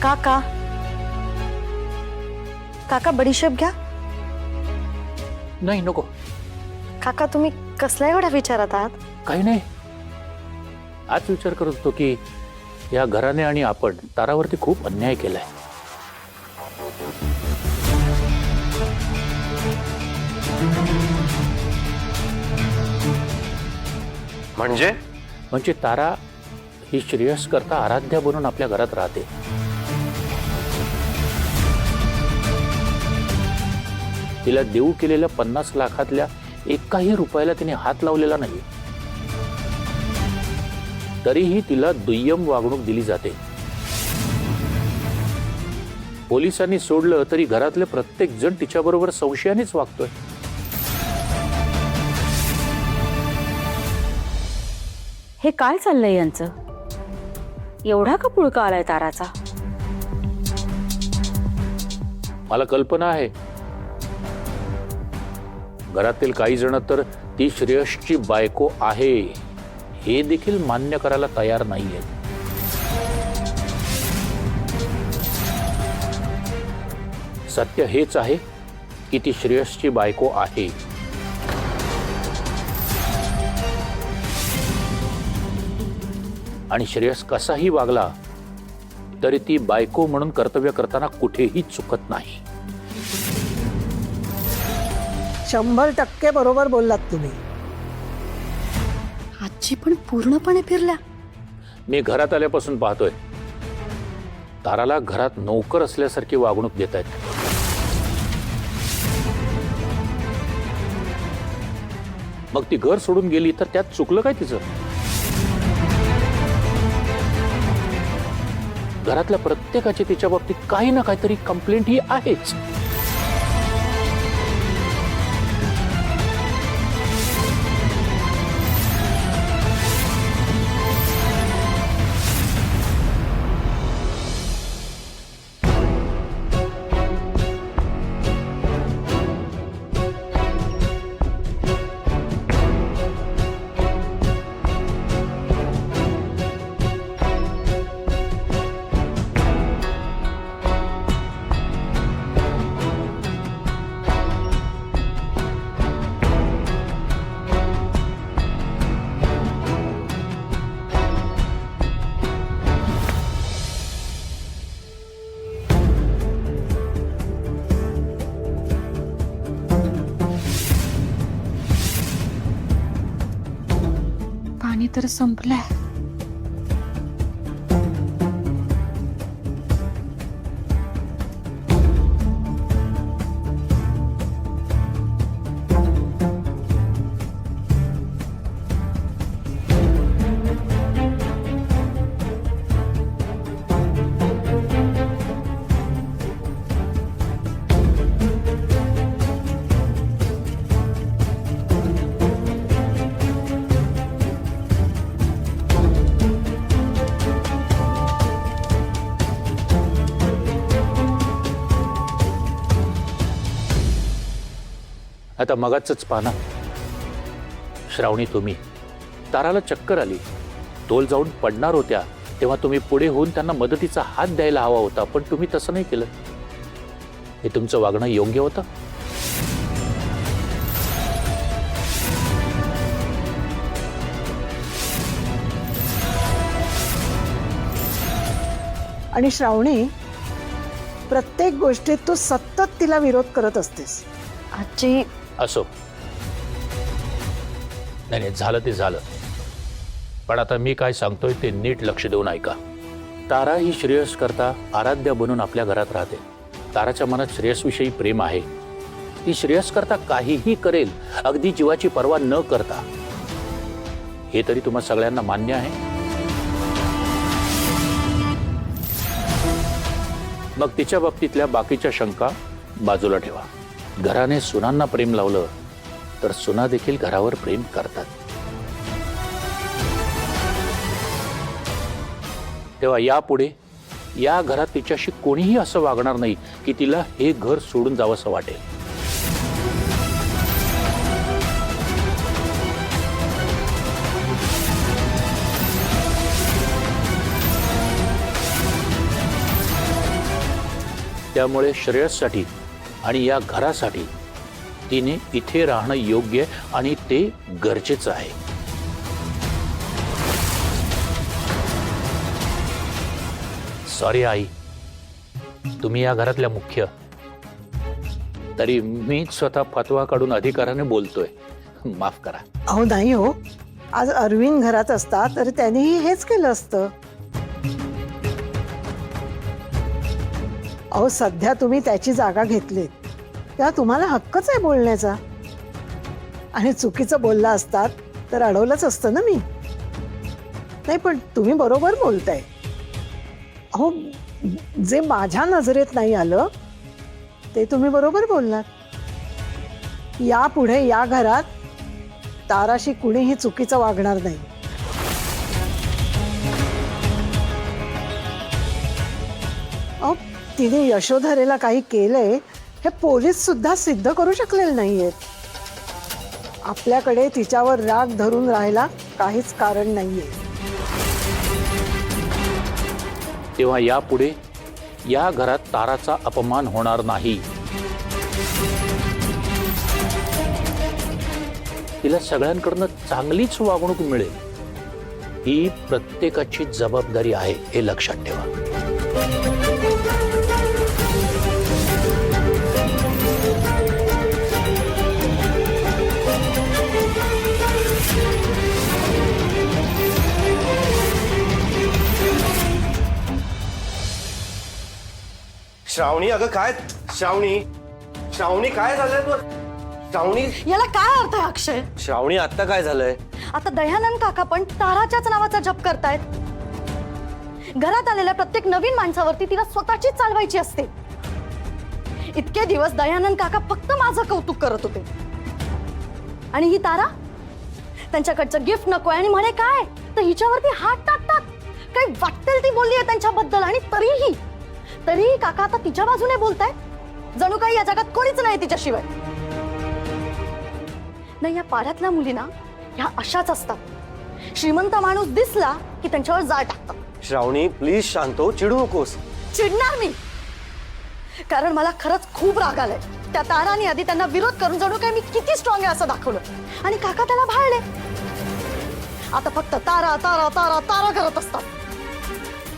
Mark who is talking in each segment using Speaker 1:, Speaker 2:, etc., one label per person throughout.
Speaker 1: काका काका बडीशेप घ्या.
Speaker 2: नाही नको.
Speaker 1: काका तुम्ही कसल्या एवढ्या विचारात आहात?
Speaker 2: काही नाही. आज विचार करत होतो की या घराने आणि आपण तारावरती खूप अन्याय केलाय. म्हणजे तारा ही श्रेयस करता आराध्या बनून आपल्या घरात राहते. तिला देऊ केलेल्या 50 लाखातल्या एकाही रुपयाला तिने हात लावलेला नाही. तरीही तिला दुय्यम वागणूक दिली जाते. पोलिसांनी सोडलं तरी घरातले प्रत्येक जण तिच्याबरोबर संशयानेच वागतोय.
Speaker 3: हे काय चाललंय यांचं? एवढा का पुळका आलाय ताराचा?
Speaker 2: मला कल्पना आहे. घरातील काही जण तर ती श्रेयसची बायको आहे हे देखील मान्य करायला तयार नाहीये. सत्य हेच आहे की ती श्रेयसची बायको आहे. आणि श्रेयस कसाही वागला तरी ती बायको म्हणून कर्तव्य करताना कुठेही चुकत नाही.
Speaker 4: 100% बरोबर बोललात तुम्ही.
Speaker 1: आजी पण पूर्णपणे फिरल्या.
Speaker 2: मी घरात आल्यापासून पाहतोय ताराला घरात नोकर असल्यासारखी वागणूक देत आहेत. मग ती घर सोडून गेली तर त्यात चुकलं काय तिचं? घरातल्या प्रत्येकाची तिच्या बाबतीत काही ना काहीतरी कंप्लेंट ही आहेच.
Speaker 1: पाणी तर संपलंय.
Speaker 2: आता मगाचच पाना श्रावणी, तुम्ही ताराला चक्कर आली, तोल जाऊन पडणार होत्या तेव्हा तुम्ही पुढे होऊन त्यांना मदतीचा हात द्यायला हवा होता, पण तुम्ही तसं नाही केलं. हे तुमचं वागणं योग्य होतं?
Speaker 4: आणि श्रावणी, प्रत्येक गोष्टीत तू सतत तिला विरोध करत असतेस.
Speaker 1: आजी
Speaker 2: असो, नाही झालं ते झालं. पण आता मी काय सांगतोय ते नीट लक्ष देऊन ऐका. तारा ही श्रेयस करता आराध्या बनून आपल्या घरात राहते. ताराच्या मनात श्रेयसविषयी प्रेम आहे. ती श्रेयस करता काहीही करेल, अगदी जीवाची पर्वा न करता. हे तरी तुम्हा सगळ्यांना मान्य आहे? मग तिच्या बाबतीतल्या बाकीच्या शंका बाजूला ठेवा. घराने सुनांना प्रेम लावलं तर सुना देखील घरावर प्रेम करतात. तेव्हा यापुढे या घरात तिच्याशी कोणीही असं वागणार नाही की तिला हे घर सोडून जावंसं वाटेल. त्यामुळे श्रेयससाठी आणि या घरासाठी तिने इथे राहणं योग्य आणि ते गरजेचं आहे. सॉरी आई, तुम्ही या घरातल्या मुख्य, तरी मीच स्वतः फतवा काढून अधिकाराने बोलतोय. माफ करा.
Speaker 4: अहो नाही हो, आज अरविंद घरात असता तर त्यांनीही हेच केलं असतं. अहो सध्या तुम्ही त्याची जागा घेतलीत, तेव्हा तुम्हाला हक्कच आहे बोलण्याचा. आणि चुकीचं बोलला असतात तर अडवलंच असतं ना मी. नाही पण तुम्ही बरोबर बोलताय. अहो जे माझ्या नजरेत नाही आलं ते तुम्ही बरोबर बोललात. यापुढे या घरात ताराशी कुणीही चुकीचं वागणार नाही. अहो तिने यशोधरेला काही केलंय हे पोलीस सुद्धा सिद्ध करू शकलेले नाहीयेत. आपल्याकडे तिच्यावर राग धरून राहायला काहीच कारण नाहीये.
Speaker 2: तेव्हा यापुढे या घरात ताराचा अपमान होणार नाही. तिला सगळ्यांकडनं चांगलीच वागणूक मिळेल. ही प्रत्येकाची जबाबदारी आहे, हे लक्षात ठेवा.
Speaker 5: श्रावणी, अगं काय श्रावणी, श्रावणी काय झालंय तू? श्रावणी,
Speaker 1: याला काय अर्थ आहे अक्षय?
Speaker 5: श्रावणी आता काय झालंय?
Speaker 1: आता दयानंद काका पण ताराच्याच नावाचा जप करतायत. घरात आलेल्या प्रत्येक नवीन माणसावरती तिला स्वतःचीच चालवायची असते. इतके दिवस दयानंद काका फक्त माझं कौतुक करत होते, आणि ही तारा त्यांच्याकडचं गिफ्ट नकोय आणि म्हणे काय तर हिच्यावरती हात टाकतात. काही वाटेल ती बोलली आहे त्यांच्याबद्दल, आणि तरीही काका आता तिच्या बाजूने बोलतायत. जणू काही या जगात कोणीच नाही तिच्याशिवाय. नाही, या पाड्यातल्या मुलींना ह्या अशाच असतात. श्रीमंत माणूस दिसला की त्यांच्यावर जाळ टाकतात.
Speaker 5: श्रावणी प्लीज शांत हो, चिडू नकोस.
Speaker 1: चिडणार मी, कारण मला खरंच खूप राग आलाय. त्या ताराने आधी त्यांना विरोध करून जणू काय मी किती स्ट्रॉंग आहे असं दाखवलं, आणि काका त्याला भाळले. आता फक्त तारा तारा तारा तारा करत असतात.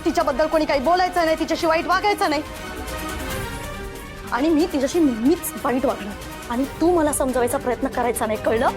Speaker 1: तिच्याबद्दल कोणी काही बोलायचं नाही, तिच्याशी वाईट वागायचं नाही. आणि मी तिच्याशी नेहमीच वाईट वागणार, आणि तू मला समजवायचा प्रयत्न करायचा नाही, कळलं?